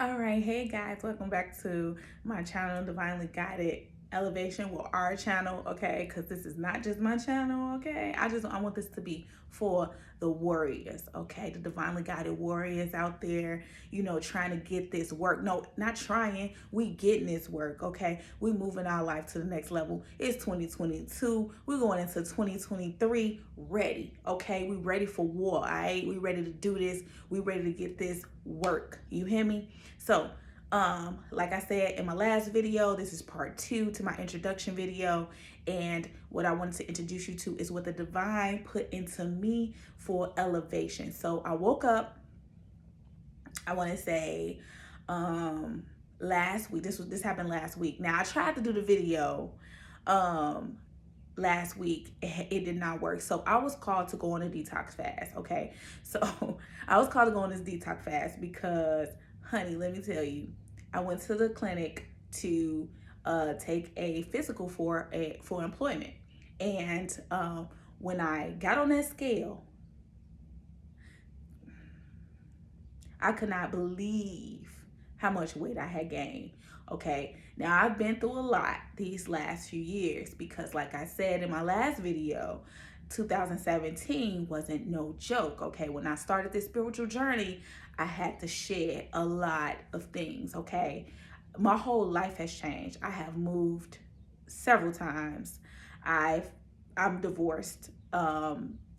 All right, hey guys, welcome back to my channel, Divinely Guided Elevation. Well, our channel, okay, because this is not just my channel, okay. I want this to be for the warriors, okay, the divinely guided warriors out there, trying to get this work. No, not trying. We getting this work, okay. We moving our life to the next level. It's 2022. We're going into 2023 ready, okay. We ready for war, all right. We ready to do this. We ready to get this work. You hear me? So, like I said in my last video, this is part 2 to my introduction video. And what I wanted to introduce you to is what the divine put into me for elevation. So I woke up, I want to say, last week. This happened last week. Now I tried to do the video last week. It did not work. So I was called to go on a detox fast. Okay. So I was called to go on this detox fast because, honey, let me tell you, I went to the clinic to take a physical for employment. And when I got on that scale, I could not believe how much weight I had gained. Okay, now I've been through a lot these last few years because, like I said in my last video, 2017 wasn't no joke. Okay, when I started this spiritual journey, I had to shed a lot of things. Okay, my whole life has changed. I have moved several times. I'm divorced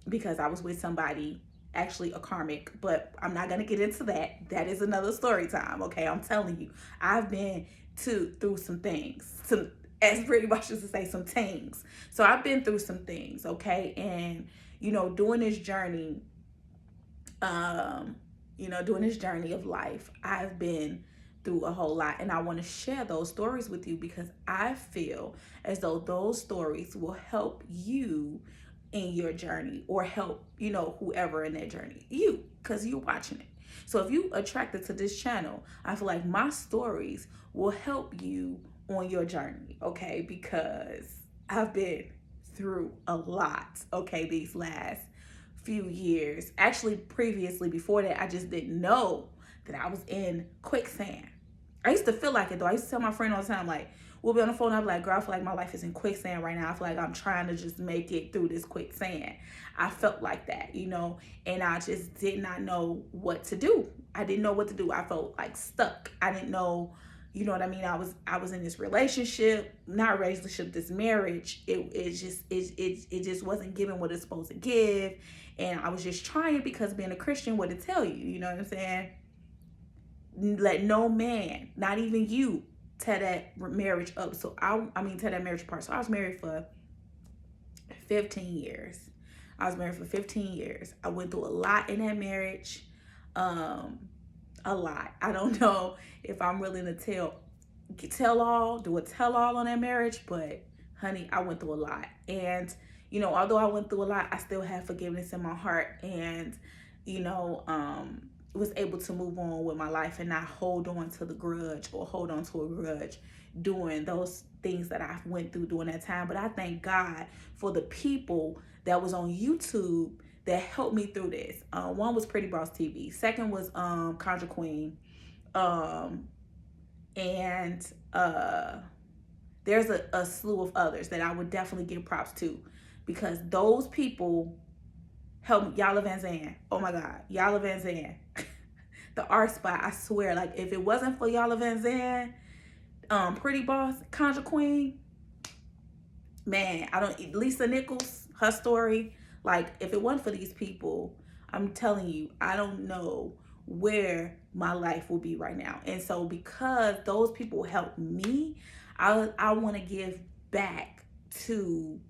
because I was with somebody, actually a karmic, but I'm not gonna get into that. That is another story time. Okay, I'm telling you, I've been through some things, as pretty much as to say, some things. So I've been through some things. Okay, and doing this journey, doing this journey of life, I've been through a whole lot, and I want to share those stories with you because I feel as though those stories will help you in your journey, or help whoever in their journey, you, because you're watching it. So if you attracted to this channel, I feel like my stories will help you on your journey, okay, because I've been through a lot, okay, these last few years. Actually, previously, before that, I just didn't know that I was in quicksand. I used to feel like it though. I used to tell my friend all the time, like, we'll be on the phone, I'll be like, girl, I feel like my life is in quicksand right now. I feel like I'm trying to just make it through this quicksand. I felt like that, and I just did not know what to do. I didn't know what to do. I felt like stuck. I didn't know, you know what I mean? I was in this relationship, not relationship, this marriage. It just wasn't giving what it's supposed to give. And I was just trying because being a Christian, what it tell you, you know what I'm saying? Let no man, not even you, tear that marriage up. So I mean, tear that marriage apart. So I was married for 15 years. I went through a lot in that marriage. A lot. I don't know if I'm willing to do a tell all on that marriage, but honey, I went through a lot. And although I went through a lot, I still have forgiveness in my heart, and was able to move on with my life and not hold on to the grudge, or hold on to a grudge doing those things that I went through during that time. But I thank God for the people that was on YouTube that helped me through this. One was Pretty Boss TV. Second was Conjure Queen. And there's a slew of others that I would definitely give props to, because those people helped me. Yala Van Zandt. Oh my God. Yala Van Zandt. The art spot, I swear, like, if it wasn't for Yala Van Zandt, Pretty Boss, Conjure Queen, man, Lisa Nichols, her story, like, if it wasn't for these people, I'm telling you, I don't know where my life will be right now. And so because those people helped me, I want to give back to,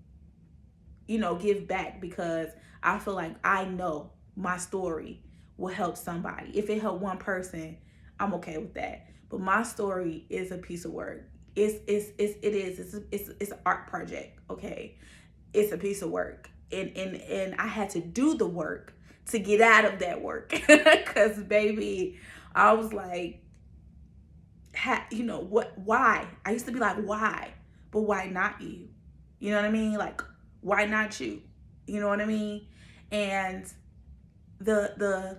give back, because I feel like I know my story will help somebody. If it helped one person, I'm okay with that. But my story is a piece of work. It's an art project, okay? It's a piece of work. And I had to do the work to get out of that work. Cause baby, I was like, why? I used to be like, why? But why not you? You know what I mean? Like, why not you? You know what I mean? And the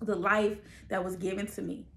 the life that was given to me,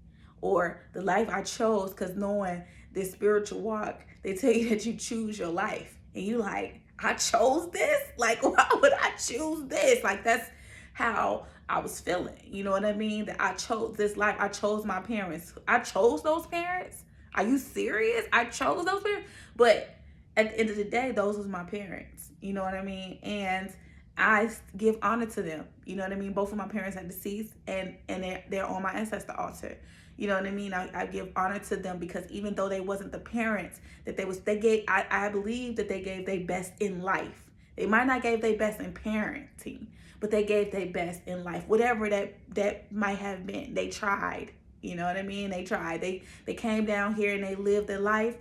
or the life I chose. Because knowing this spiritual walk, they tell you that you choose your life, and you like, I chose this. Like, why would I choose this? Like, that's how I was feeling. You know what I mean? That I chose this life. I chose my parents. I chose those parents. Are you serious? I chose those parents. But at the end of the day, those was my parents. You know what I mean? And I give honor to them. You know what I mean? Both of my parents are deceased, and they're on my ancestor altar. You know what I mean? I give honor to them, because even though they wasn't the parents that they gave, I believe that they gave their best in life. They might not gave their best in parenting, but they gave their best in life. Whatever that might have been. They tried. You know what I mean? They tried. They came down here and they lived their life,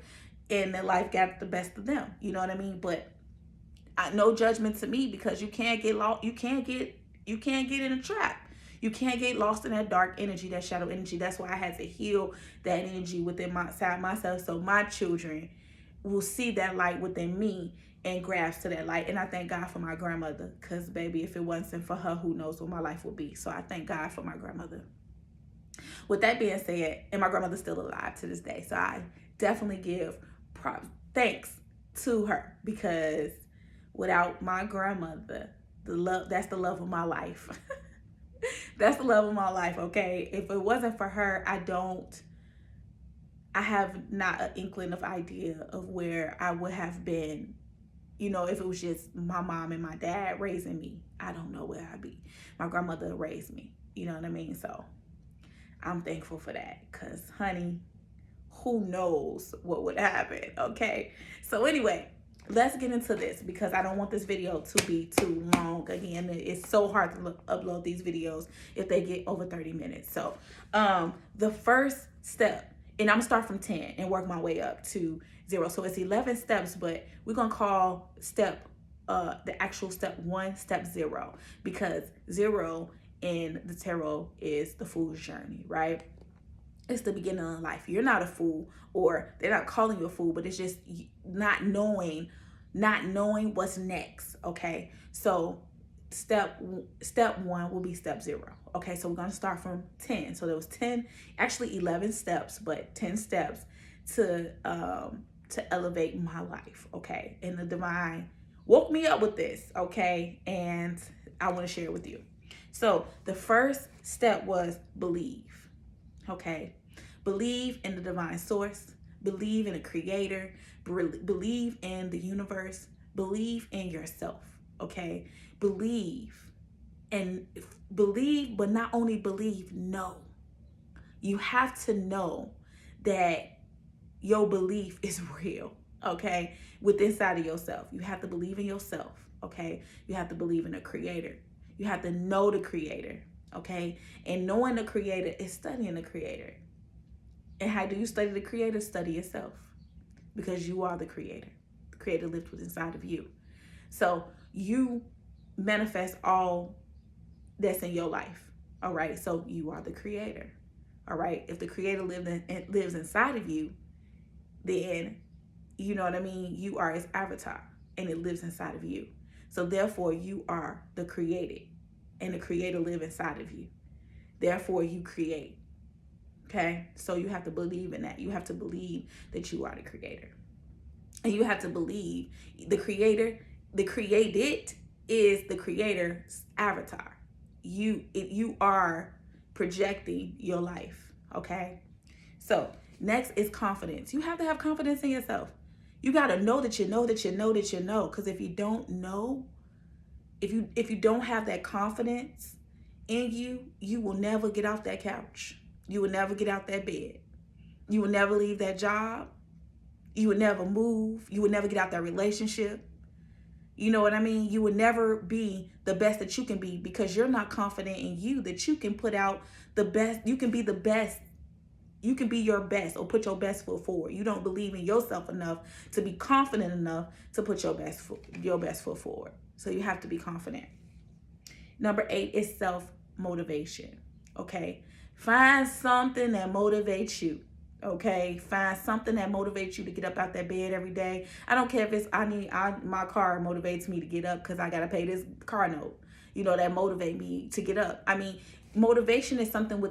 and their life got the best of them. You know what I mean? But no judgment to me, because you can't get lost. You can't get in a trap. You can't get lost in that dark energy, that shadow energy. That's why I had to heal that energy within myself, so my children will see that light within me and grasp to that light. And I thank God for my grandmother, because baby, if it wasn't for her, who knows what my life would be. So I thank God for my grandmother. With that being said, and my grandmother's still alive to this day, so I definitely give thanks to her, because without my grandmother, that's the love of my life. That's the love of my life, okay? If it wasn't for her, I have not an inkling of idea of where I would have been. You know, if it was just my mom and my dad raising me, I don't know where I'd be. My grandmother raised me, you know what I mean? So I'm thankful for that, because honey, who knows what would happen, okay? So anyway, let's get into this, because I don't want this video to be too long. Again, it's so hard to upload these videos if they get over 30 minutes. So the first step, and I'm gonna start from 10 and work my way up to 0. So it's 11 steps, but we're gonna call the actual step 1 step 0, because 0 in the tarot is the fool's journey, right? It's the beginning of life. You're not a fool, or they're not calling you a fool, but it's just not knowing what's next. Okay, so step 1 will be step 0. Okay, so we're gonna start from 10. So there was 10, actually 11 steps, but 10 steps to elevate my life. Okay, and the divine woke me up with this. Okay, and I want to share it with you. So the first step was believe. Okay, believe in the divine source, believe in the creator, believe in the universe, believe in yourself. Okay, believe, but not only believe, know. You have to know that your belief is real. Okay, within inside of yourself, you have to believe in yourself. Okay, you have to believe in the creator. You have to know the creator. Okay, and knowing the creator is studying the creator. And how do you study the creator? Study yourself, because you are the creator. The creator lives within inside of you. So you manifest all that's in your life. All right, so you are the creator. All right, if the creator lives inside of you, then you know what I mean, you are his avatar, and it lives inside of you. So therefore you are the created, and the creator lives inside of you. Therefore you create. Okay, so you have to believe in that. You have to believe that you are the creator, and you have to believe the creator. The created is the creator's avatar. You are projecting your life. Okay, so next is confidence. You have to have confidence in yourself. You got to know that you know that you know that you know. Because if you don't know, if you don't have that confidence in you, you will never get off that couch. You will never get out that bed. You will never leave that job. You would never move. You would never get out that relationship. You know what I mean? You would never be the best that you can be, because you're not confident in you that you can put out the best. You can be the best. You can be your best, or put your best foot forward. You don't believe in yourself enough to be confident enough to put your best foot forward. So you have to be confident. Number 8 is self-motivation. Okay? Find something that motivates you. Okay, find something that motivates you to get up out that bed every day. I don't care if it's my car motivates me to get up because I gotta pay this car note. You know, that motivate me to get up. I mean, motivation is something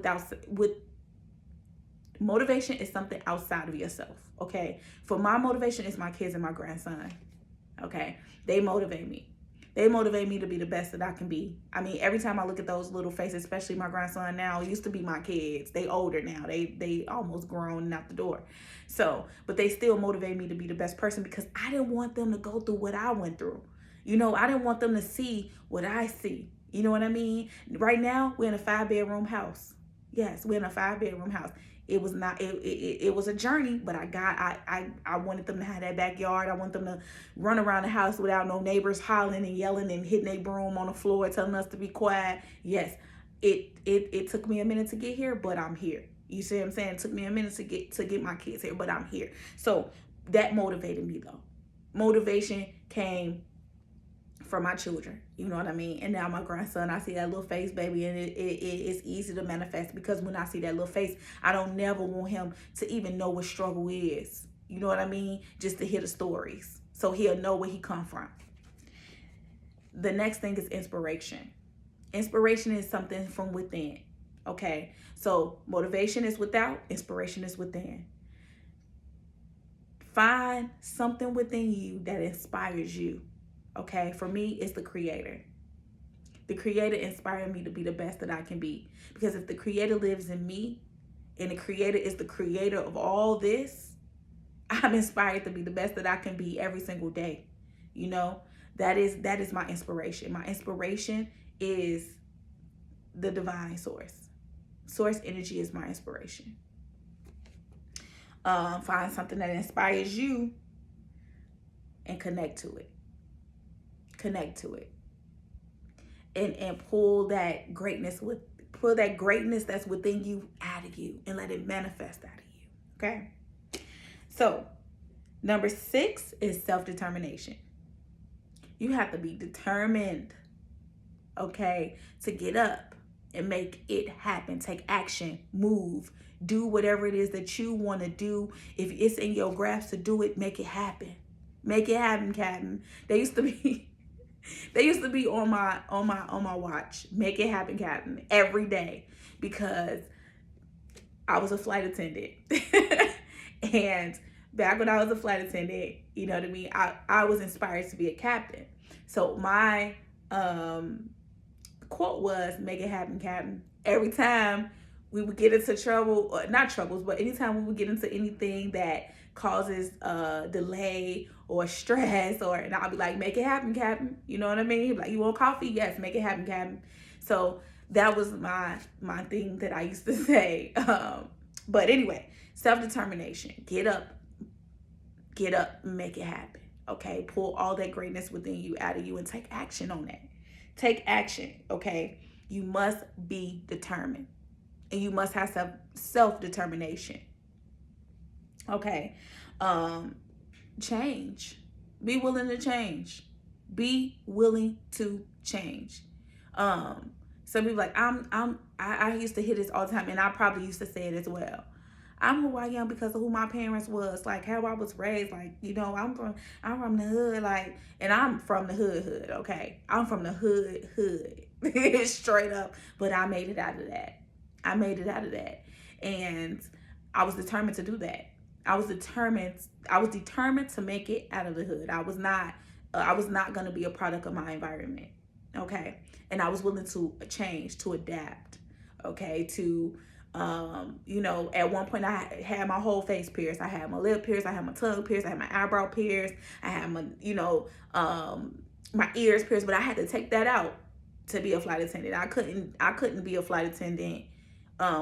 motivation is something outside of yourself. Okay. For my motivation is my kids and my grandson. Okay. They motivate me. They motivate me to be the best that I can be. I mean, every time I look at those little faces, especially my grandson now, it used to be my kids. They older now. They almost grown and out the door. So, but they still motivate me to be the best person because I didn't want them to go through what I went through. You know, I didn't want them to see what I see. You know what I mean? Right now, we're in a 5-bedroom house. Yes, we're in a 5-bedroom house. It was not it was a journey, but I wanted them to have that backyard. I want them to run around the house without no neighbors hollering and yelling and hitting their broom on the floor telling us to be quiet. Yes, it took me a minute to get here, but I'm here. You see what I'm saying? It took me a minute to get my kids here, but I'm here. So that motivated me though. Motivation came for my children, you know what I mean? And now my grandson, I see that little face, baby, and it's easy to manifest because when I see that little face, I don't never want him to even know what struggle is. You know what I mean? Just to hear the stories, so he'll know where he come from. The next thing is inspiration. Inspiration is something from within. Okay, so motivation is without, inspiration is within. Find something within you that inspires you. Okay, for me, it's the creator. The creator inspired me to be the best that I can be. Because if the creator lives in me, and the creator is the creator of all this, I'm inspired to be the best that I can be every single day. You know, that is my inspiration. My inspiration is the divine source. Source energy is my inspiration. Find something that inspires you and connect to it. Connect to it. And pull that greatness that's within you out of you and let it manifest out of you. Okay? So, number 6 is self-determination. You have to be determined, okay, to get up and make it happen. Take action, move, do whatever it is that you want to do. If it's in your grasp to do it, make it happen. Make it happen, Captain. They used to be on my watch. Make it happen, Captain, every day, because I was a flight attendant. And back when I was a flight attendant, you know what I mean, I was inspired to be a captain. So my quote was, make it happen, Captain. Every time we would get into trouble, or not troubles, but anytime we would get into anything that causes delay or stress, and I'll be like, make it happen, Captain. You know what I mean? Like, you want coffee? Yes, make it happen, Captain. So that was my thing that I used to say. But anyway, self-determination. Get up, make it happen. Okay, pull all that greatness within you out of you and take action on that. Take action. Okay, you must be determined, and you must have self-determination. Okay, change. Be willing to change. Be willing to change. Some people like, I used to hear this all the time, and I probably used to say it as well. I'm who I am because of who my parents was, like how I was raised. Like, you know, I'm from the hood, like, and I'm from the hood. Okay, I'm from the hood, straight up. But I made it out of that. And I was determined to do that. I was determined to make it out of the hood. I was not going to be a product of my environment. Okay, and I was willing to change, to adapt. Okay, to you know, at one point I had my whole face pierced. I had my lip pierced. I had my tongue pierced. I had my eyebrow pierced. I had my, you know, my ears pierced. But I had to take that out to be a flight attendant. I couldn't be a flight attendant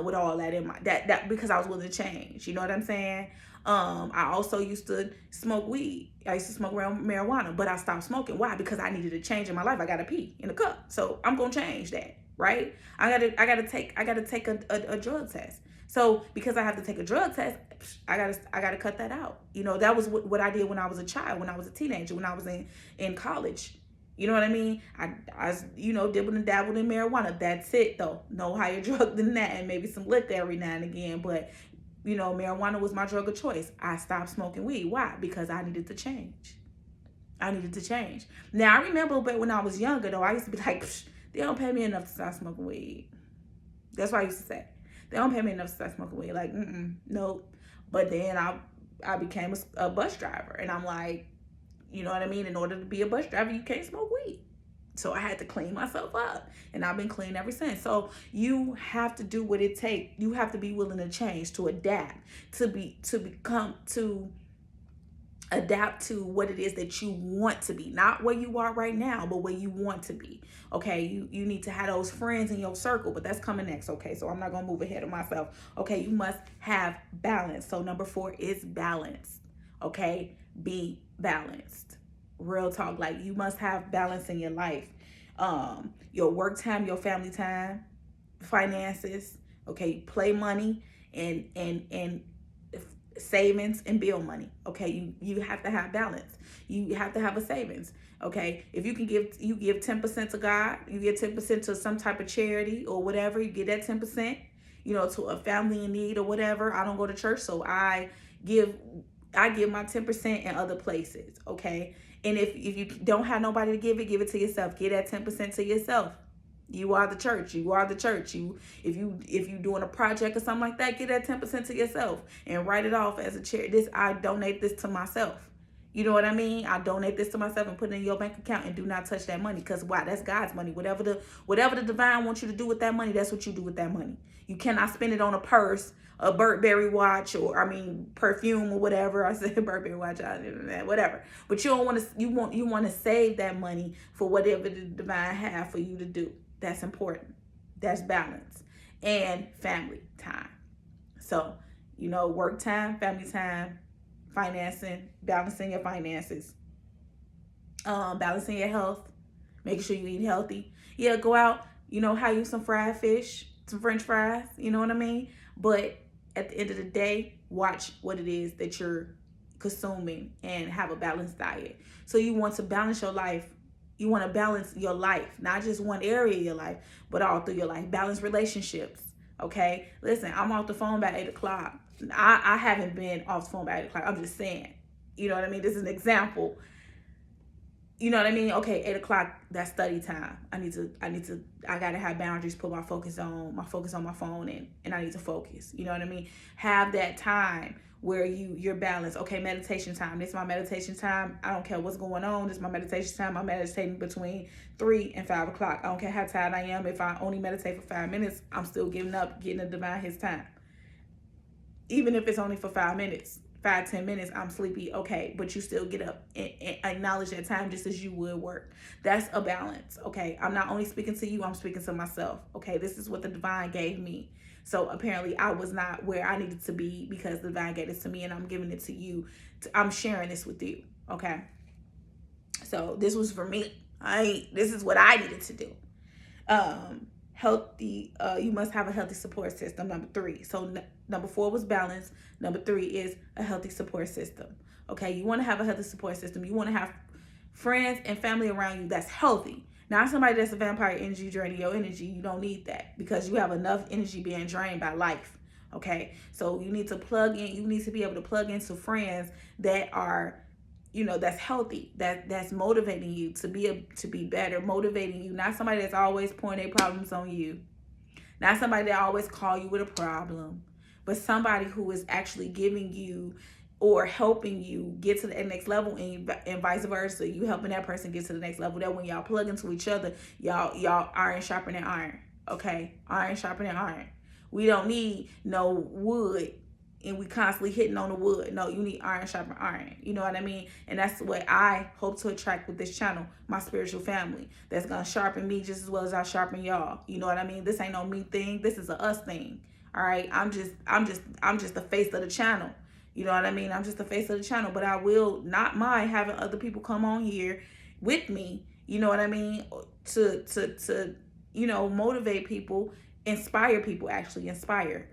with all that in my that because I was willing to change. You know what I'm saying? I also used to smoke weed. I used to smoke around marijuana, but I stopped smoking. Why? Because I needed a change in my life. I got to pee in a cup, so I'm gonna change that. Right? I gotta take a drug test. So because I have to take a drug test, I gotta cut that out. You know, that was what I did when I was a child, when I was a teenager, when I was in college. You know what I mean? I you know, dibbled and dabbled in marijuana. That's it though. No higher drug than that, and maybe some liquor every now and again. But you know, marijuana was my drug of choice. I stopped smoking weed. Why? Because I needed to change. Now I remember, but when I was younger though, I used to be like, they don't pay me enough to stop smoking weed. That's what I used to say. They don't pay me enough to start smoking weed. Like, nope. But then I became a bus driver, and I'm like, you know what I mean? In order to be a bus driver, you can't smoke weed. So I had to clean myself up, and I've been clean ever since. So you have to do what it takes. You have to be willing to change, to adapt, to adapt to what it is that you want to be, not where you are right now, but where you want to be. Okay, you need to have those friends in your circle, but that's coming next. Okay, so I'm not gonna move ahead of myself. Okay, you must have balance. So number 4 is balance. Okay, be balanced. Real talk. Like, you must have balance in your life. Your work time, your family time, finances. Okay, play money and savings and bill money. Okay, you have to have balance. You have to have a savings. Okay, if you can give 10% to God, you give 10% to some type of charity or whatever, you get that 10%, to a family in need or whatever. I don't go to church, so I give my 10% in other places. Okay, and if you don't have nobody to give it to yourself. Give that 10% to yourself. You are the church. You are the church. If you doing a project or something like that, get that 10% to yourself and write it off as a charity. I donate this to myself. You know what I mean? I donate this to myself and put it in your bank account, and do not touch that money, because why? That's God's money. Whatever the divine wants you to do with that money, that's what you do with that money. You cannot spend it on a purse, a Burberry watch, or perfume or whatever. I said Burberry watch, whatever. But you don't want to. You want to save that money for whatever the divine have for you to do. That's important. That's balance. And family time. So, work time, family time, financing, balancing your finances, balancing your health, making sure you eat healthy. Yeah, go out, have you some fried fish, some French fries, you know what I mean? But at the end of the day, watch what it is that you're consuming and have a balanced diet. So you want to balance your life. You want to balance your life, not just one area of your life, but all through your life. Balance relationships. Okay, listen, I'm off the phone by 8 o'clock. I haven't been off the phone by 8 o'clock. I'm just saying, you know what I mean? This is an example. You know what I mean? Okay, 8 o'clock, that's study time. I gotta have boundaries, put my focus on my phone, and I need to focus. You know what I mean? Have that time where you're balanced. Okay, meditation time. This is my meditation time. I don't care what's going on. This is my meditation time. I'm meditating between 3 and 5 o'clock. I don't care how tired I am. If I only meditate for 5 minutes, I'm still getting the divine his time. Even if it's only for 5 minutes, 5-10 minutes, I'm sleepy. Okay, but you still get up and acknowledge that time just as you would work. That's a balance. Okay, I'm not only speaking to you, I'm speaking to myself. Okay, this is what the divine gave me. So apparently I was not where I needed to be, because the divine gave this to me, and I'm giving it to you. I'm sharing this with you. Okay. So this was for me. This is what I needed to do. Healthy. You must have a healthy support system. Number 3. So number 4 was balance. Number 3 is a healthy support system. Okay. You want to have a healthy support system. You want to have friends and family around you that's healthy. Not somebody that's a vampire energy draining your energy. You don't need that, because you have enough energy being drained by life. Okay, so you need to plug in. You need to be able to plug into friends that are, that's healthy, that's motivating you to be better, motivating you. Not somebody that's always pointing their problems on you. Not somebody that always call you with a problem, but somebody who is actually giving you or helping you get to the next level, and vice versa. You helping that person get to the next level. That when y'all plug into each other, y'all iron sharpening iron. Okay, iron sharpening iron. We don't need no wood and we constantly hitting on the wood. No, you need iron sharpen iron. You know what I mean? And that's what I hope to attract with this channel, my spiritual family. That's gonna sharpen me just as well as I sharpen y'all. You know what I mean? This ain't no me thing. This is a us thing. All right. I'm just the face of the channel. You know what I mean? I'm just the face of the channel, but I will not mind having other people come on here with me. You know what I mean? To motivate people, inspire people,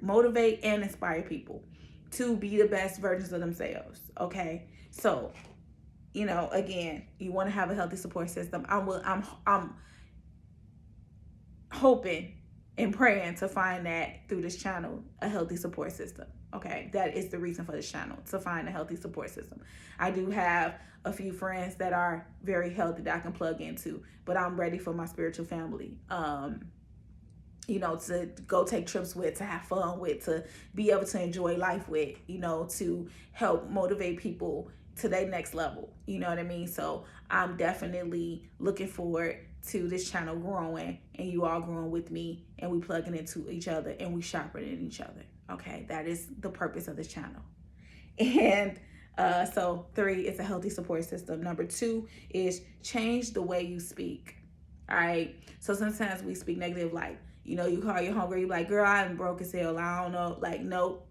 motivate and inspire people to be the best versions of themselves. Okay. So, again, you want to have a healthy support system. I'm hoping and praying to find that through this channel, a healthy support system. Okay, that is the reason for this channel, to find a healthy support system. I do have a few friends that are very healthy that I can plug into, but I'm ready for my spiritual family. to go take trips with, to have fun with, to be able to enjoy life with, to help motivate people to their next level. You know what I mean? So I'm definitely looking forward to this channel growing and you all growing with me, and we plugging into each other and we sharpening each other. Okay, that is the purpose of this channel. And so 3 is a healthy support system. Number 2 is change the way you speak. All right. So sometimes we speak negative, like, you call your homegirl, you be like, girl, I'm broke as hell. I don't know. Like, nope.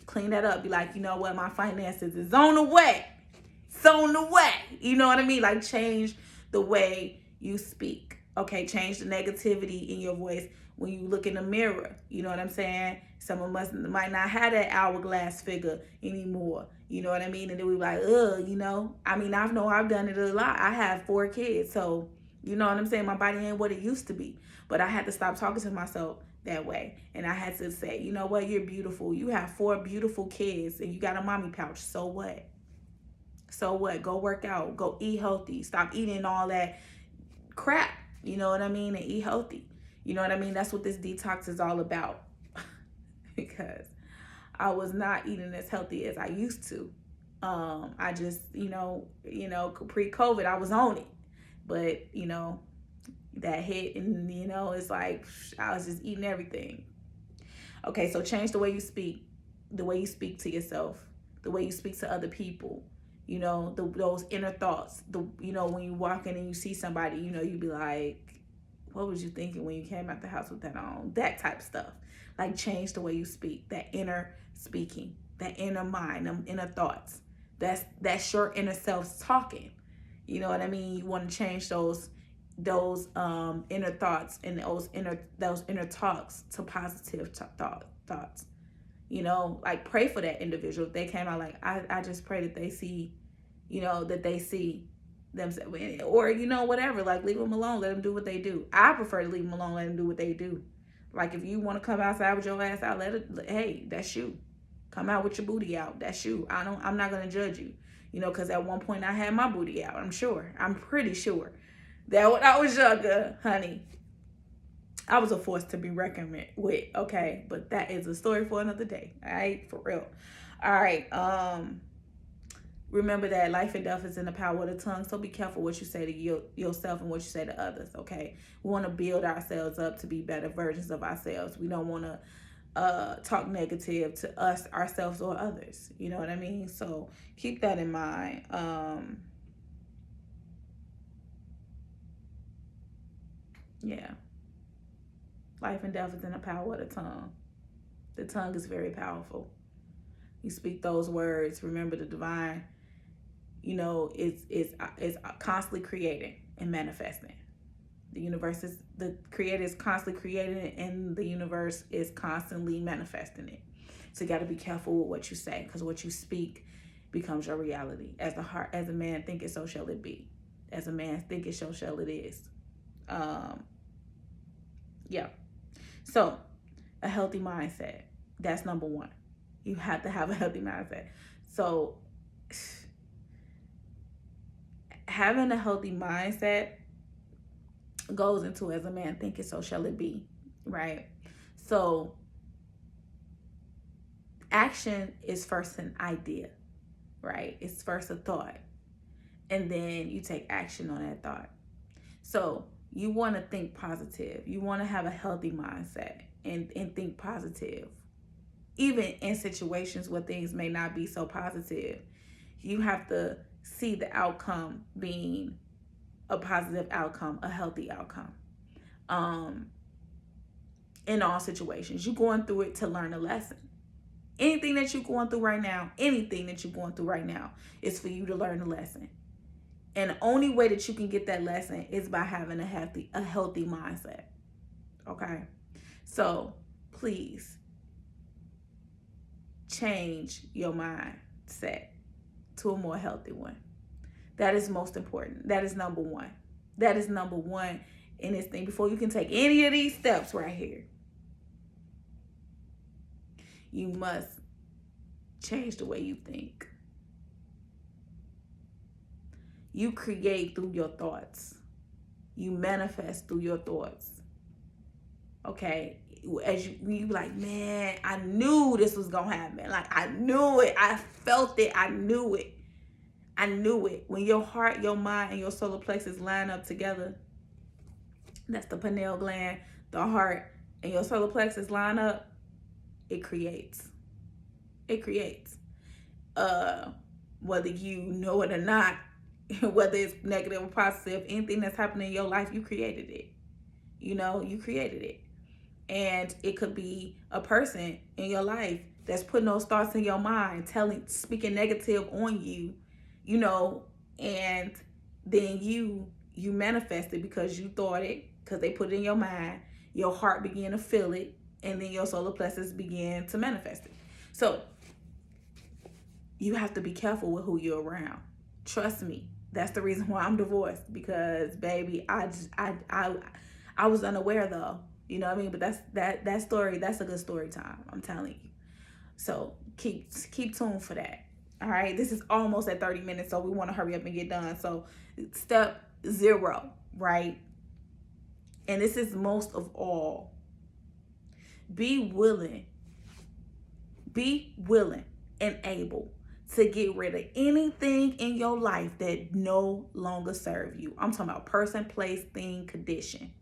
Clean that up. Be like, you know what? My finances is on the way. It's on the way. You know what I mean? Like, change the way you speak. Okay. Change the negativity in your voice when you look in the mirror. You know what I'm saying? Some of us might not have that hourglass figure anymore. You know what I mean? And then we be like, I mean, I've done it a lot. I have 4 kids. So, you know what I'm saying? My body ain't what it used to be. But I had to stop talking to myself that way. And I had to say, you know what? You're beautiful. You have 4 beautiful kids and you got a mommy pouch. So what? So what? Go work out. Go eat healthy. Stop eating all that crap. You know what I mean? And eat healthy. You know what I mean? That's what this detox is all about. Because I was not eating as healthy as I used to. I just, pre-COVID, I was on it. But, that hit and, it's like I was just eating everything. Okay, so change the way you speak, the way you speak to yourself, the way you speak to other people, those inner thoughts. When you walk in and you see somebody, you be like, what was you thinking when you came out the house with that on? That type of stuff. Like, change the way you speak, that inner speaking, that inner mind, them inner thoughts. That's your inner self talking. You know what I mean? You want to change those inner thoughts and those inner talks to positive thoughts. Like, pray for that individual. If they came out, like, I just pray that they see, that they see themselves, or whatever. Like, leave them alone, let them do what they do. I prefer to leave them alone, let them do what they do. Like, if you want to come outside with your ass out, hey, that's you. Come out with your booty out. That's you. I'm not gonna judge you. Because at one point I had my booty out. I'm pretty sure that when I was younger, honey, I was a force to be reckoned with. Okay, but that is a story for another day. All right, for real. All right. Remember that life and death is in the power of the tongue. So be careful what you say to yourself and what you say to others. Okay, we want to build ourselves up to be better versions of ourselves. We don't want to talk negative to us, ourselves, or others. You know what I mean? So keep that in mind. Yeah. Life and death is in the power of the tongue. The tongue is very powerful. You speak those words. Remember, the divine, is constantly creating and manifesting. The creator is constantly creating it, and the universe is constantly manifesting it. So you got to be careful with what you say, because what you speak becomes your reality. As a man thinketh, so shall it be. As a man thinketh, so shall it is. Yeah. So a healthy mindset. That's number 1. You have to have a healthy mindset. So having a healthy mindset goes into, as a man thinketh, so shall it be, right? So action is first an idea, right? It's first a thought, and then you take action on that thought. So you want to think positive. You want to have a healthy mindset and think positive. Even in situations where things may not be so positive, you have to see the outcome being a positive outcome, a healthy outcome. In all situations, you're going through it to learn a lesson. Anything that you're going through right now is for you to learn a lesson. And the only way that you can get that lesson is by having a healthy mindset. Okay? So please change your mindset to a more healthy one. That is most important. That is number 1. That is number 1 in this thing. Before you can take any of these steps right here, you must change the way you think. You create through your thoughts. You manifest through your thoughts. Okay, as you be like, man, I knew this was gonna happen. Like, I knew it. I felt it. I knew it. I knew it. When your heart, your mind, and your solar plexus line up together, that's the pineal gland, the heart, and your solar plexus line up, it creates. It creates. Whether you know it or not, whether it's negative or positive, anything that's happening in your life, you created it. You created it. And it could be a person in your life that's putting those thoughts in your mind, speaking negative on you, you know, and then you manifest it because you thought it, because they put it in your mind. Your heart began to feel it, and then your solar plexus began to manifest it. So you have to be careful with who you're around. Trust me. That's the reason why I'm divorced, because baby, I was unaware though. You know what I mean? But that story, that's a good story time. I'm telling you. So keep tuned for that. All right. This is almost at 30 minutes, so we want to hurry up and get done. So step 0, right? And this is most of all. Be willing and able to get rid of anything in your life that no longer serve you. I'm talking about person, place, thing, condition.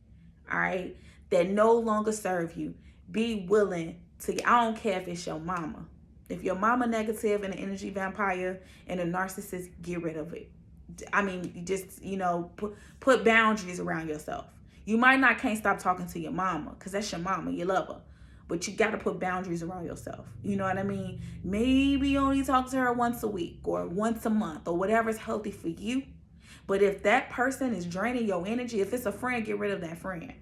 All right, that no longer serve you. Be willing to. I don't care if it's your mama. If your mama negative and an energy vampire and a narcissist, get rid of it. I mean, just put boundaries around yourself. You might not can't stop talking to your mama because that's your mama. You love her. But you got to put boundaries around yourself. You know what I mean? Maybe only talk to her once a week or once a month or whatever's healthy for you. But if that person is draining your energy, if it's a friend, get rid of that friend.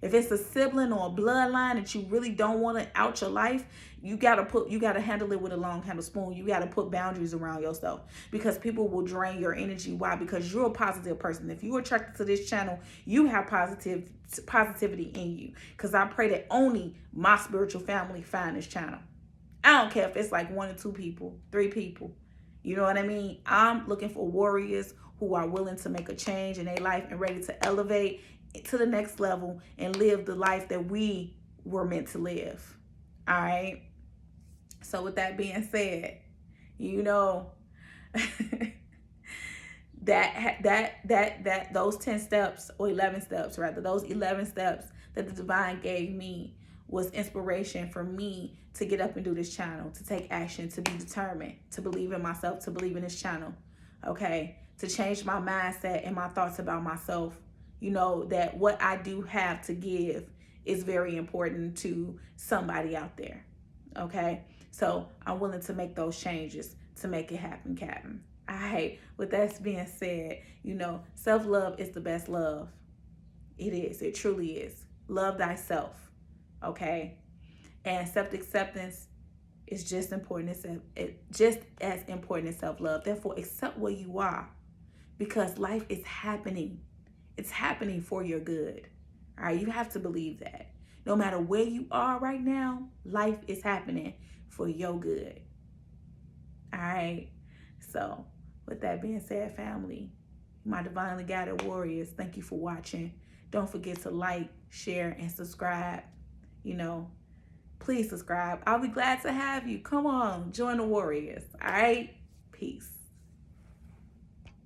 If it's a sibling or a bloodline that you really don't want to out your life, you gotta handle it with a long handle spoon. You gotta put boundaries around yourself, because people will drain your energy. Why? Because you're a positive person. If you're attracted to this channel, you have positivity in you. Because I pray that only my spiritual family find this channel. I don't care if it's like 1 or 2 people, 3 people. You know what I mean? I'm looking for warriors who are willing to make a change in their life and ready to elevate to the next level and live the life that we were meant to live. All right. So with that being said, that those 10 steps, or 11 steps rather, those 11 steps that the divine gave me was inspiration for me to get up and do this channel, to take action, to be determined, to believe in myself, to believe in this channel. Okay. To change my mindset and my thoughts about myself. That what I do have to give is very important to somebody out there. Okay. So I'm willing to make those changes to make it happen, Captain. All right. With that being said, self-love is the best love. It is. It truly is. Love thyself. Okay. And self-acceptance is just as important as self-love. Therefore, accept where you are, because life is happening. It's happening for your good. All right. You have to believe that. No matter where you are right now, life is happening for your good. All right. So with that being said, family, my divinely guided warriors, thank you for watching. Don't forget to like, share, and subscribe. Please subscribe. I'll be glad to have you. Come on, join the warriors. All right. Peace.